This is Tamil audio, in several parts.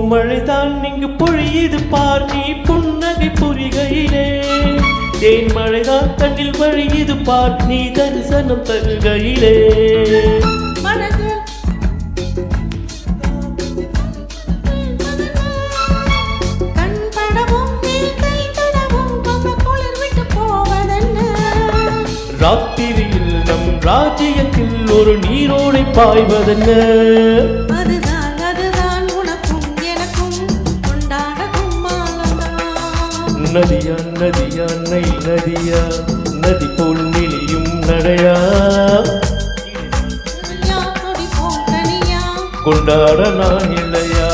பூமழைதான் இங்கு பொழியுது பார் நீ புன்னகை புரிகையிலே தேன் மழைதான் கண்ணில் வழியுது பார் நீ தரிசனம் தருகையிலே ராத்திரியில் நம் ராஜ்யத்தில் ஒரு நீரோடை பாய்வதென்ன அதுதான் அதுதான் உனக்கும் எனக்கும் கொண்டாடவும் நதியா நதியா நை நதியா நதி போல் நெளியும் நடையா கொண்டாட நான் இல்லையா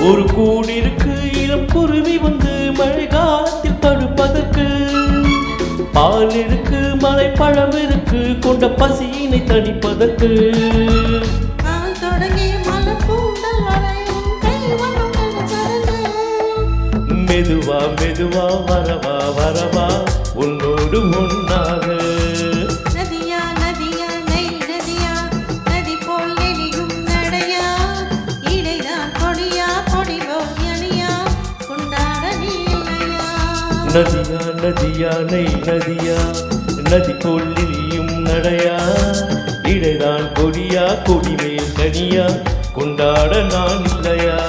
ஒரு கூடிருக்கு இளம் குருவி வந்து மழை காலத்தில் படுப்பதற்கு பால் இருக்கு மலை பழம் இருக்கு கொண்ட பசியினை தணிப்பதற்கு மெதுவா மெதுவா வரவா வரவா உன்னோடு முன்னாக நதியா நதியா நை நதியா நதி போல் நெளியும் நடையா இடைதான் கொடியா கொடிமேல் கனியா கொண்டாட நான் இல்லையா